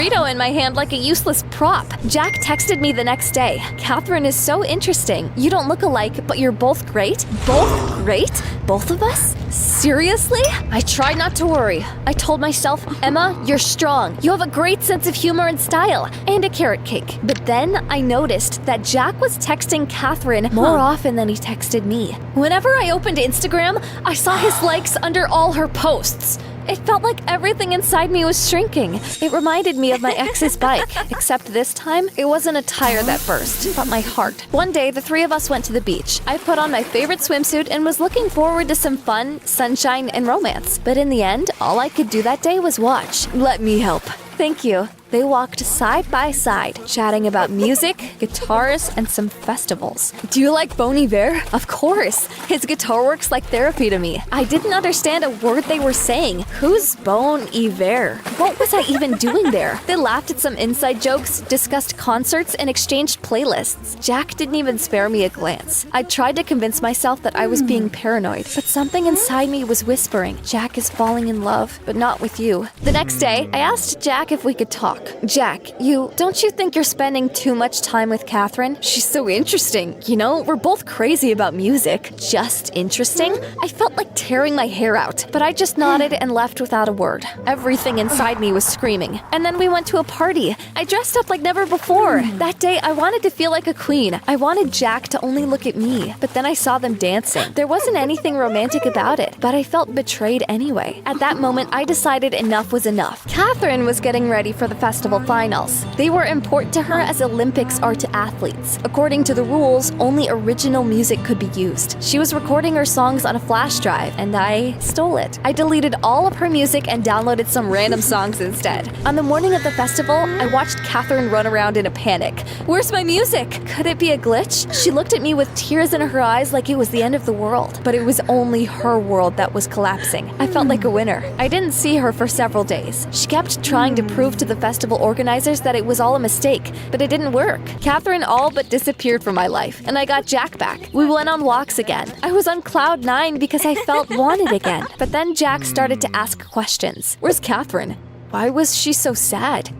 burrito in my hand like a useless prop. Jack texted me the next day. Catherine is so interesting. You don't look alike, but you're both great? Both great? Both of us? Seriously? I tried not to worry. I told myself, Emma, you're strong. You have a great sense of humor and style, and a carrot cake. But then I noticed that Jack was texting Catherine more often than he texted me. Whenever I opened Instagram, I saw his likes under all her posts. It felt like everything inside me was shrinking. It reminded me of my ex's bike, except this time, it wasn't a tire that burst, but my heart. One day, the three of us went to the beach. I put on my favorite swimsuit and was looking forward to some fun, sunshine, and romance. But in the end, all I could do that day was watch. Let me help. Thank you. They walked side by side, chatting about music, guitars, and some festivals. Do you like Bon Iver? Of course. His guitar works like therapy to me. I didn't understand a word they were saying. Who's Bon Iver? What was I even doing there? They laughed at some inside jokes, discussed concerts, and exchanged playlists. Jack didn't even spare me a glance. I tried to convince myself that I was being paranoid, but something inside me was whispering, Jack is falling in love, but not with you. The next day, I asked Jack if we could talk. Jack, don't you think you're spending too much time with Catherine? She's so interesting. You know, we're both crazy about music. Just interesting? I felt like tearing my hair out, but I just nodded and left without a word. Everything inside me was screaming. And then we went to a party. I dressed up like never before. That day, I wanted to feel like a queen. I wanted Jack to only look at me, but then I saw them dancing. There wasn't anything romantic about it, but I felt betrayed anyway. At that moment, I decided enough was enough. Catherine was getting ready for the festival finals. They were important to her as Olympics are to athletes. According to the rules, only original music could be used. She was recording her songs on a flash drive, and I stole it. I deleted all of her music and downloaded some random songs instead. On the morning of the festival, I watched Catherine run around in a panic. Where's my music? Could it be a glitch? She looked at me with tears in her eyes like it was the end of the world, but it was only her world that was collapsing. I felt like a winner. I didn't see her for several days. She kept trying to prove to the festival organizers that it was all a mistake, but it didn't work. Catherine all but disappeared from my life, and I got Jack back. We went on walks again. I was on cloud 9 because I felt wanted again. But then Jack started to ask questions. Where's Catherine? Why was she so sad?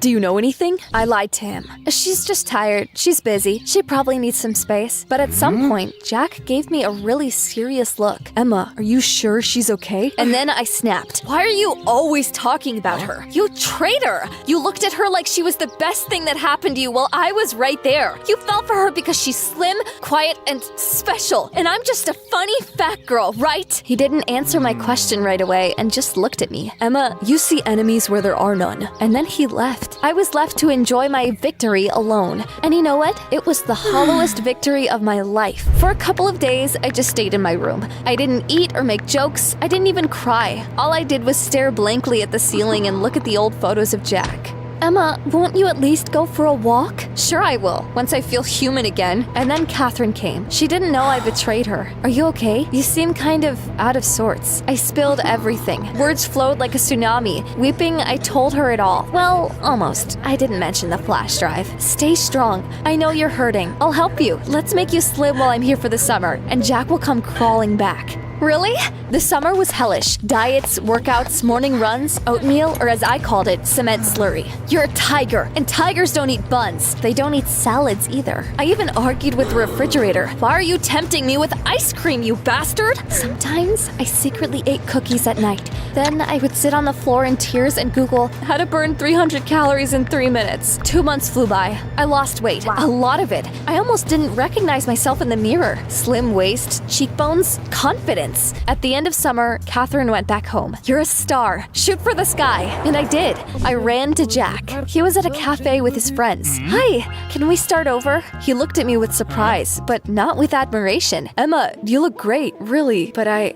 Do you know anything? I lied to him. She's just tired. She's busy. She probably needs some space. But at some point, Jack gave me a really serious look. Emma, are you sure she's okay? And then I snapped. Why are you always talking about her? You traitor! You looked at her like she was the best thing that happened to you while I was right there. You fell for her because she's slim, quiet, and special. And I'm just a funny fat girl, right? He didn't answer my question right away and just looked at me. Emma, you see enemies where there are none. And then he left. I was left to enjoy my victory alone. And you know what? It was the hollowest victory of my life. For a couple of days, I just stayed in my room. I didn't eat or make jokes. I didn't even cry. All I did was stare blankly at the ceiling and look at the old photos of Jack. Emma, won't you at least go for a walk? Sure I will, once I feel human again. And then Catherine came. She didn't know I betrayed her. Are you okay? You seem kind of out of sorts. I spilled everything. Words flowed like a tsunami. Weeping, I told her it all. Well, almost. I didn't mention the flash drive. Stay strong. I know you're hurting. I'll help you. Let's make you slim while I'm here for the summer, and Jack will come crawling back. Really? The summer was hellish. Diets, workouts, morning runs, oatmeal, or as I called it, cement slurry. You're a tiger, and tigers don't eat buns. They don't eat salads either. I even argued with the refrigerator. Why are you tempting me with ice cream, you bastard? Sometimes I secretly ate cookies at night. Then I would sit on the floor in tears and Google how to burn 300 calories in 3 minutes. 2 months flew by. I lost weight, a lot of it. I almost didn't recognize myself in the mirror. Slim waist, cheekbones, confidence. At the end of summer, Catherine went back home. You're a star. Shoot for the sky. And I did. I ran to Jack. He was at a cafe with his friends. Hi, can we start over? He looked at me with surprise, but not with admiration. Emma, you look great, really, but I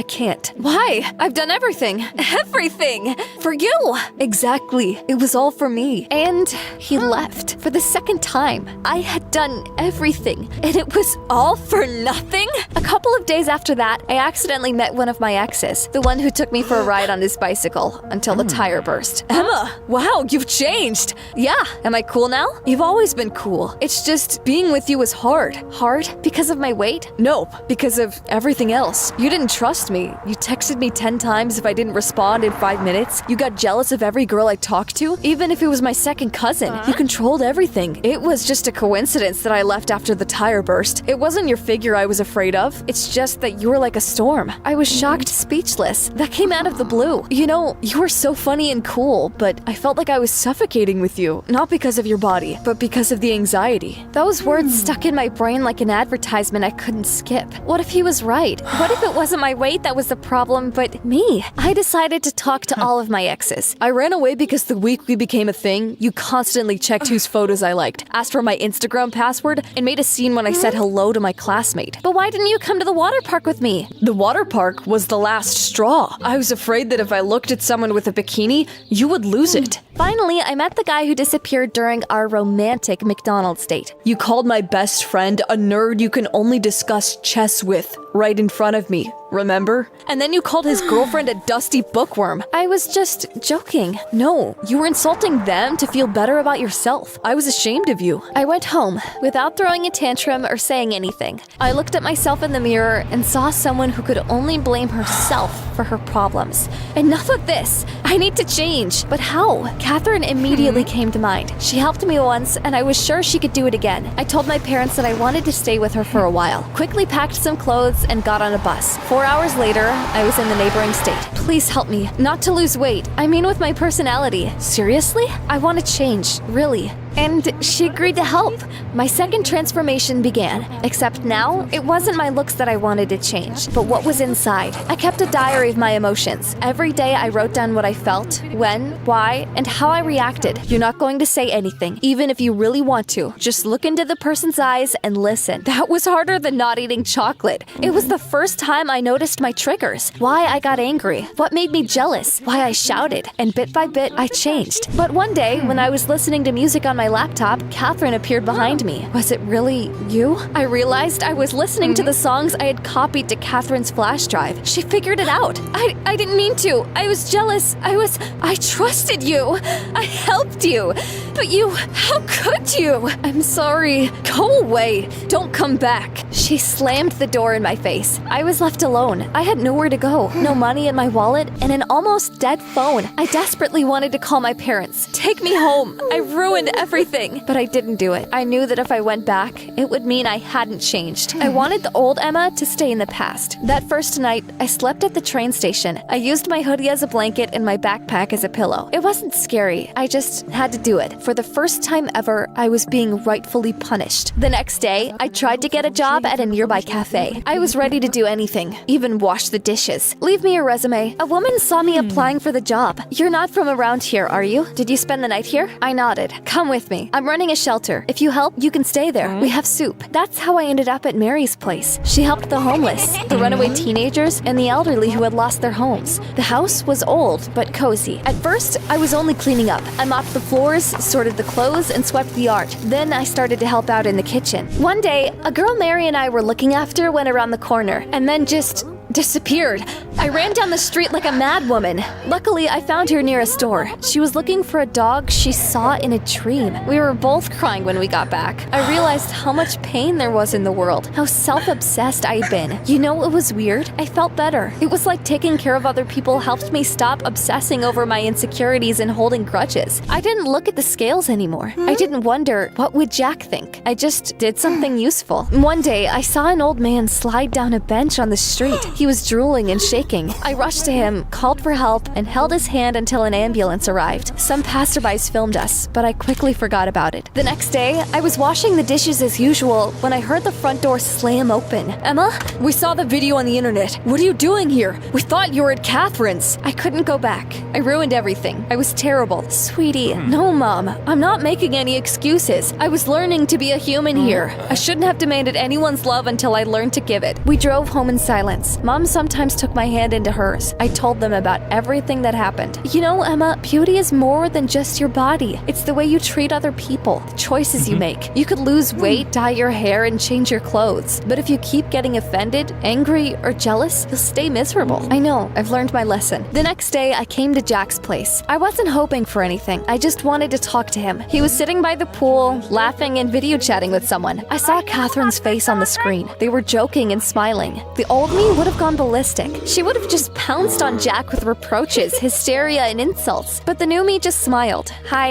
can't. Why? I've done everything. Everything! For you! Exactly. It was all for me. And he left. For the second time. I had done everything, and it was all for nothing? A couple of days after that, I accidentally met one of my exes, the one who took me for a ride on his bicycle until the tire burst. Emma, wow, you've changed. Yeah, am I cool now? You've always been cool. It's just being with you was hard. Hard because of my weight? Nope, because of everything else. You didn't trust me. You texted me 10 times if I didn't respond in 5 minutes. You got jealous of every girl I talked to, even if it was my second cousin. You controlled everything. It was just a coincidence that I left after the tire burst. It wasn't your figure I was afraid of. It's just that you were like a storm. I was shocked, speechless. That came out of the blue. You know, you were so funny and cool, but I felt like I was suffocating with you. Not because of your body, but because of the anxiety. Those words stuck in my brain like an advertisement I couldn't skip. What if he was right? What if it wasn't my weight that was the problem, but me? I decided to talk to all of my exes. I ran away because the week we became a thing, you constantly checked whose photos I liked, asked for my Instagram password, and made a scene when I said hello to my classmate. But why didn't you come to the water park with me? The water park was the last straw. I was afraid that if I looked at someone with a bikini, you would lose it. Finally, I met the guy who disappeared during our romantic McDonald's date. You called my best friend a nerd you can only discuss chess with right in front of me, remember? And then you called his girlfriend a dusty bookworm. I was just joking. No, you were insulting them to feel better about yourself. I was ashamed of you. I went home without throwing a tantrum or saying anything. I looked at myself in the mirror and saw someone who could only blame herself for her problems. Enough of this. I need to change. But how? Catherine immediately came to mind. She helped me once, and I was sure she could do it again. I told my parents that I wanted to stay with her for a while, quickly packed some clothes, and got on a bus. 4 hours later, I was in the neighboring state. Please help me, not to lose weight. I mean with my personality. Seriously? I want to change, really. And she agreed to help. My second transformation began, except now it wasn't my looks that I wanted to change, but what was inside. I kept a diary of my emotions. Every day I wrote down what I felt, when, why, and how I reacted. You're not going to say anything, even if you really want to. Just look into the person's eyes and listen. That was harder than not eating chocolate. It was the first time I noticed my triggers, why I got angry, what made me jealous, why I shouted, and bit by bit I changed. But one day, when I was listening to music on my laptop, Catherine appeared behind me. Was it really you? I realized I was listening to the songs I had copied to Catherine's flash drive. She figured it out. I didn't mean to. I was jealous. I trusted you. I helped you. But you, how could you? I'm sorry. Go away. Don't come back. She slammed the door in my face. I was left alone. I had nowhere to go. No money in my wallet and an almost dead phone. I desperately wanted to call my parents. Take me home. I ruined everything. But I didn't do it. I knew that if I went back, it would mean I hadn't changed. I wanted the old Emma to stay in the past. That first night, I slept at the train station. I used my hoodie as a blanket and my backpack as a pillow. It wasn't scary. I just had to do it. For the first time ever, I was being rightfully punished. The next day, I tried to get a job at a nearby cafe. I was ready to do anything, even wash the dishes. Leave me your resume. A woman saw me applying for the job. You're not from around here, are you? Did you spend the night here? I nodded. Come with me. I'm running a shelter. If you help, you can stay there. We have soup. That's how I ended up at Mary's place. She helped the homeless, the runaway teenagers, and the elderly who had lost their homes. The house was old, but cozy. At first, I was only cleaning up. I mopped the floors, sorted the clothes, and swept the yard. Then I started to help out in the kitchen. One day, a girl Mary and I were looking after went around the corner, and then just disappeared. I ran down the street like a mad woman. Luckily, I found her near a store. She was looking for a dog she saw in a dream. We were both crying when we got back. I realized how much pain there was in the world, how self-obsessed I'd been. You know, it was weird. I felt better. It was like taking care of other people helped me stop obsessing over my insecurities and holding grudges. I didn't look at the scales anymore. I didn't wonder, what would Jack think? I just did something useful. One day, I saw an old man slide down a bench on the street. He was drooling and shaking. I rushed to him, called for help, and held his hand until an ambulance arrived. Some passerbys filmed us, but I quickly forgot about it. The next day, I was washing the dishes as usual when I heard the front door slam open. Emma? We saw the video on the internet. What are you doing here? We thought you were at Catherine's. I couldn't go back. I ruined everything. I was terrible. Sweetie, no, Mom. I'm not making any excuses. I was learning to be a human here. I shouldn't have demanded anyone's love until I learned to give it. We drove home in silence. Mom Mom sometimes took my hand into hers. I told them about everything that happened. You know, Emma, beauty is more than just your body. It's the way you treat other people, the choices you make. You could lose weight, dye your hair, and change your clothes. But if you keep getting offended, angry, or jealous, you'll stay miserable. I know, I've learned my lesson. The next day, I came to Jack's place. I wasn't hoping for anything. I just wanted to talk to him. He was sitting by the pool, laughing and video chatting with someone. I saw Catherine's face on the screen. They were joking and smiling. The old me would have gone ballistic. She would have just pounced on Jack with reproaches, hysteria, and insults. But the new me just smiled. Hi,